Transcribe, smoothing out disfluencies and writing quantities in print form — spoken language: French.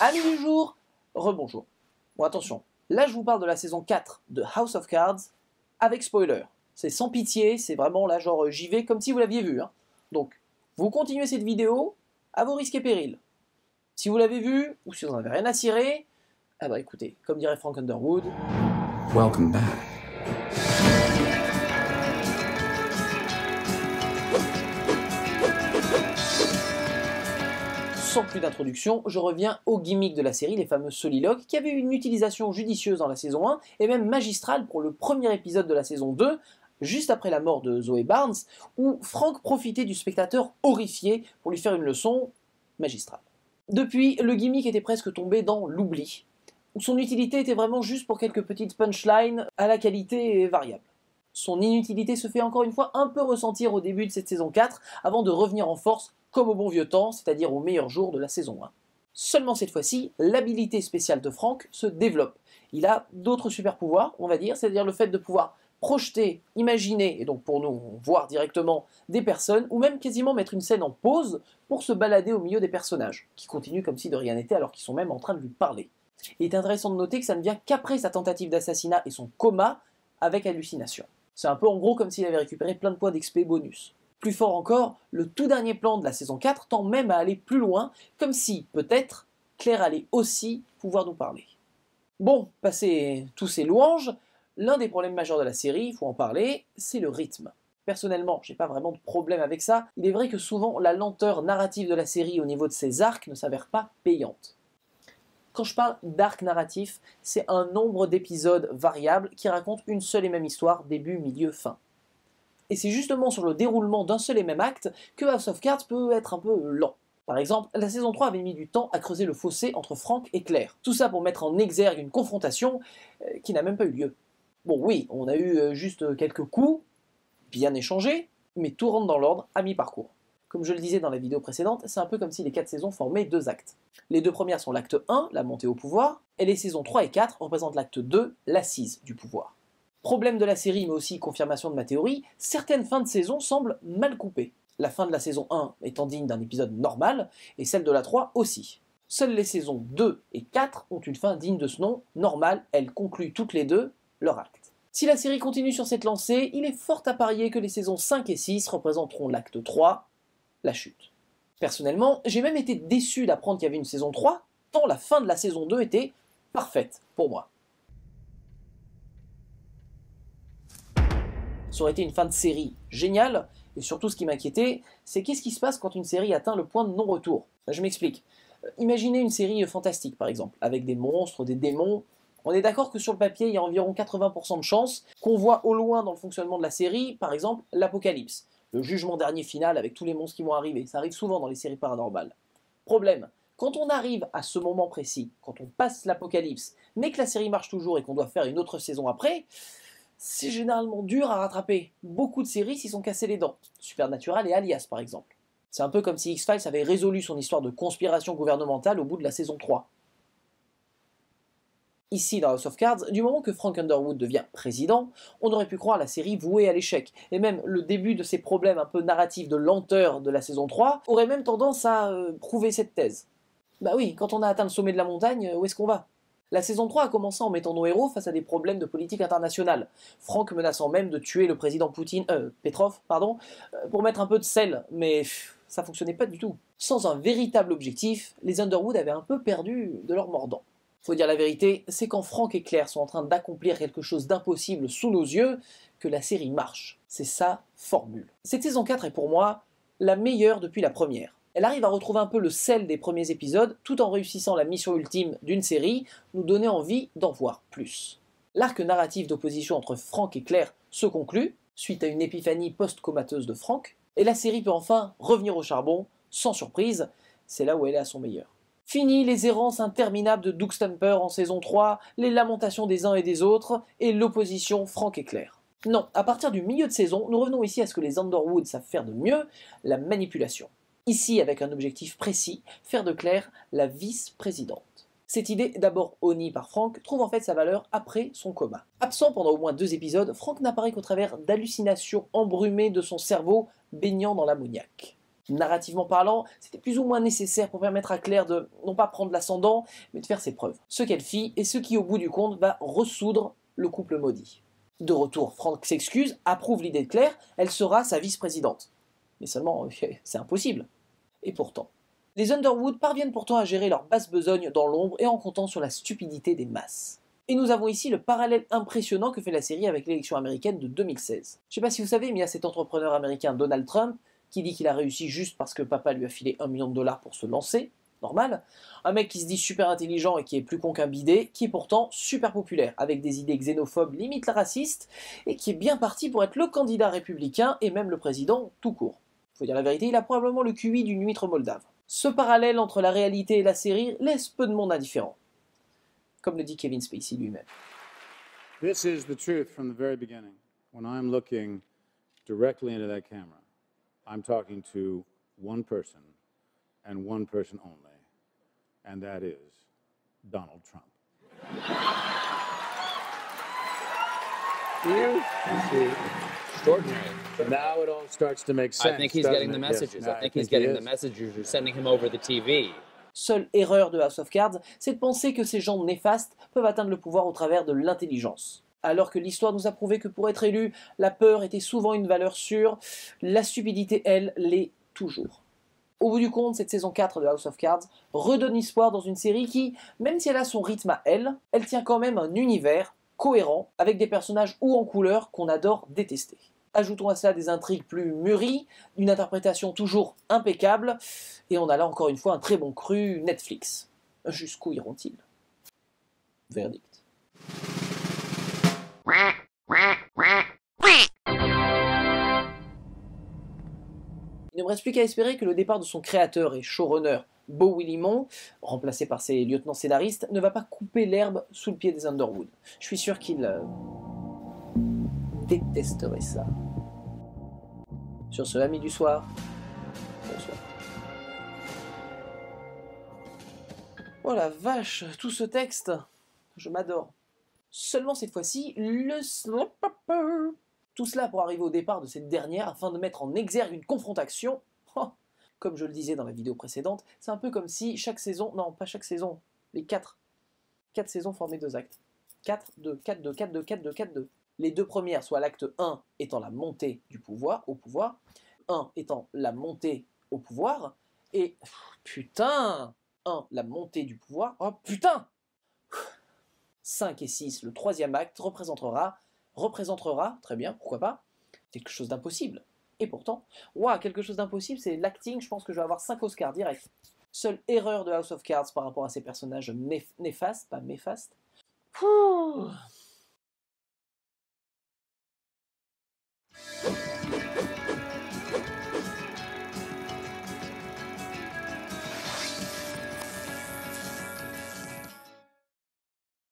Amis du jour, rebonjour. Bon attention, là je vous parle de la saison 4 de House of Cards avec spoiler. C'est sans pitié, c'est vraiment là genre j'y vais comme si vous l'aviez vu. Donc, vous continuez cette vidéo à vos risques et périls. Si vous l'avez vu, ou si vous n'en avez rien à cirer, ah bah écoutez, comme dirait Frank Underwood, Welcome back. sans plus d'introduction, je reviens au gimmick de la série, les fameux soliloques, qui avaient eu une utilisation judicieuse dans la saison 1, et même magistrale pour le premier épisode de la saison 2, juste après la mort de Zoe Barnes, où Frank profitait du spectateur horrifié pour lui faire une leçon magistrale. Depuis, le gimmick était presque tombé dans l'oubli, où son utilité était vraiment juste pour quelques petites punchlines à la qualité variable. Son inutilité se fait encore une fois un peu ressentir au début de cette saison 4, avant de revenir en force comme au bon vieux temps, c'est-à-dire au meilleur jour de la saison 1. Seulement cette fois-ci, l'habilité spéciale de Frank se développe. Il a d'autres super pouvoirs, on va dire, c'est-à-dire le fait de pouvoir projeter, imaginer, et donc pour nous, voir directement des personnes, ou même quasiment mettre une scène en pause pour se balader au milieu des personnages, qui continuent comme si de rien n'était alors qu'ils sont même en train de lui parler. Il est intéressant de noter que ça ne vient qu'après sa tentative d'assassinat et son coma avec hallucination. C'est un peu en gros comme s'il avait récupéré plein de points d'XP bonus. Plus fort encore, le tout dernier plan de la saison 4 tend même à aller plus loin, comme si, peut-être, Claire allait aussi pouvoir nous parler. Bon, passé tous ces louanges, l'un des problèmes majeurs de la série, il faut en parler, c'est le rythme. Personnellement, j'ai pas vraiment de problème avec ça, il est vrai que souvent la lenteur narrative de la série au niveau de ses arcs ne s'avère pas payante. Quand je parle d'arc narratif, c'est un nombre d'épisodes variables qui racontent une seule et même histoire, début, milieu, fin. Et c'est justement sur le déroulement d'un seul et même acte que House of Cards peut être un peu lent. Par exemple, la saison 3 avait mis du temps à creuser le fossé entre Frank et Claire. Tout ça pour mettre en exergue une confrontation qui n'a même pas eu lieu. Bon oui, on a eu juste quelques coups, bien échangés, mais tout rentre dans l'ordre à mi-parcours. Comme je le disais dans la vidéo précédente, c'est un peu comme si les 4 saisons formaient 2 actes. Les 2 premières sont l'acte 1, la montée au pouvoir, et les saisons 3 et 4 représentent l'acte 2, l'assise du pouvoir. Problème de la série, mais aussi confirmation de ma théorie, certaines fins de saison semblent mal coupées. La fin de la saison 1 étant digne d'un épisode normal, et celle de la 3 aussi. Seules les saisons 2 et 4 ont une fin digne de ce nom, normale, elles concluent toutes les deux leur acte. Si la série continue sur cette lancée, il est fort à parier que les saisons 5 et 6 représenteront l'acte 3, la chute. Personnellement, j'ai même été déçu d'apprendre qu'il y avait une saison 3, tant la fin de la saison 2 était parfaite pour moi. Ça aurait été une fin de série géniale, et surtout ce qui m'inquiétait, c'est qu'est-ce qui se passe quand une série atteint le point de non-retour. Je m'explique. Imaginez une série fantastique par exemple, avec des monstres, des démons. On est d'accord que sur le papier, il y a environ 80% de chances qu'on voit au loin dans le fonctionnement de la série, par exemple, l'apocalypse, le jugement dernier final avec tous les monstres qui vont arriver. Ça arrive souvent dans les séries paranormales. Problème, quand on arrive à ce moment précis, quand on passe l'apocalypse, mais que la série marche toujours et qu'on doit faire une autre saison après, c'est généralement dur à rattraper. Beaucoup de séries s'y sont cassées les dents. Supernatural et Alias par exemple. C'est un peu comme si X-Files avait résolu son histoire de conspiration gouvernementale au bout de la saison 3. Ici, dans House of Cards, du moment que Frank Underwood devient président, on aurait pu croire la série vouée à l'échec. Et même le début de ces problèmes un peu narratifs de lenteur de la saison 3 aurait même tendance à prouver cette thèse. Bah oui, quand on a atteint le sommet de la montagne, où est-ce qu'on va ? La saison 3 a commencé en mettant nos héros face à des problèmes de politique internationale. Frank menaçant même de tuer le président Petrov, pour mettre un peu de sel, mais ça fonctionnait pas du tout. Sans un véritable objectif, les Underwood avaient un peu perdu de leur mordant. Faut dire la vérité, c'est quand Frank et Claire sont en train d'accomplir quelque chose d'impossible sous nos yeux que la série marche. C'est sa formule. Cette saison 4 est pour moi la meilleure depuis la première. Elle arrive à retrouver un peu le sel des premiers épisodes, tout en réussissant la mission ultime d'une série, nous donner envie d'en voir plus. L'arc narratif d'opposition entre Frank et Claire se conclut, suite à une épiphanie post-comateuse de Frank, et la série peut enfin revenir au charbon, sans surprise, c'est là où elle est à son meilleur. Fini les errances interminables de Doug Stamper en saison 3, les lamentations des uns et des autres, et l'opposition Frank et Claire. Non, à partir du milieu de saison, nous revenons ici à ce que les Underwood savent faire de mieux, la manipulation. Ici, avec un objectif précis, faire de Claire la vice-présidente. Cette idée, d'abord honnie par Frank, trouve en fait sa valeur après son coma. Absent pendant au moins 2 épisodes, Frank n'apparaît qu'au travers d'hallucinations embrumées de son cerveau baignant dans l'ammoniaque. Narrativement parlant, c'était plus ou moins nécessaire pour permettre à Claire de non pas prendre l'ascendant, mais de faire ses preuves. Ce qu'elle fit, et ce qui au bout du compte va ressoudre le couple maudit. De retour, Frank s'excuse, approuve l'idée de Claire, elle sera sa vice-présidente. Mais seulement, c'est impossible. Et pourtant, les Underwood parviennent pourtant à gérer leur basse besogne dans l'ombre et en comptant sur la stupidité des masses. Et nous avons ici le parallèle impressionnant que fait la série avec l'élection américaine de 2016. Je sais pas si vous savez, mais il y a cet entrepreneur américain Donald Trump qui dit qu'il a réussi juste parce que papa lui a filé $1 million pour se lancer. Normal. Un mec qui se dit super intelligent et qui est plus con qu'un bidet, qui est pourtant super populaire, avec des idées xénophobes limite racistes, et qui est bien parti pour être le candidat républicain et même le président tout court. Faut dire la vérité, il a probablement le QI d'une huître moldave. Ce parallèle entre la réalité et la série laisse peu de monde indifférent. Comme le dit Kevin Spacey lui-même. This is the truth from the very beginning. When I'm looking directly into that camera, I'm talking to one person and one person only, and that is Donald Trump. You see, extraordinary. Now it all starts to make sense. I think he's getting the messages. Yes, I think he's getting the messages. You're sending him over the TV. Seule erreur de House of Cards, c'est de penser que ces gens néfastes peuvent atteindre le pouvoir au travers de l'intelligence. Alors que l'histoire nous a prouvé que pour être élu, la peur était souvent une valeur sûre, la stupidité, elle, l'est toujours. Au bout du compte, cette saison 4 de House of Cards redonne espoir dans une série qui, même si elle a son rythme à elle tient quand même un univers cohérent, avec des personnages hauts en couleur qu'on adore détester. Ajoutons à cela des intrigues plus mûries, une interprétation toujours impeccable, et on a là encore une fois un très bon cru Netflix. Jusqu'où iront-ils? Verdict. Il ne me reste plus qu'à espérer que le départ de son créateur et showrunner, Beau Willimon, remplacé par ses lieutenants scénaristes, ne va pas couper l'herbe sous le pied des Underwood. Je suis sûr qu'il détesterait ça. Sur ce, amis du soir, bonsoir. Oh la vache, tout ce texte, je m'adore. Seulement cette fois-ci, tout cela pour arriver au départ de cette dernière afin de mettre en exergue une confrontation. Oh, comme je le disais dans la vidéo précédente, c'est un peu comme si chaque saison, non pas chaque saison, les 4 saisons formaient 2 actes. 4, 2, 4, 2, 4, 2, 4, 2, 4, 2. Les 2 premières, soit l'acte 1 étant la montée du pouvoir, au pouvoir, 1 étant la montée au pouvoir, et putain, 1, la montée du pouvoir, oh putain 5 et 6, le 3e acte, représentera, très bien, pourquoi pas, quelque chose d'impossible. Et pourtant, waouh, quelque chose d'impossible, c'est l'acting, je pense que je vais avoir 5 Oscars direct. Seule erreur de House of Cards par rapport à ces personnages néfastes, pas méfastes.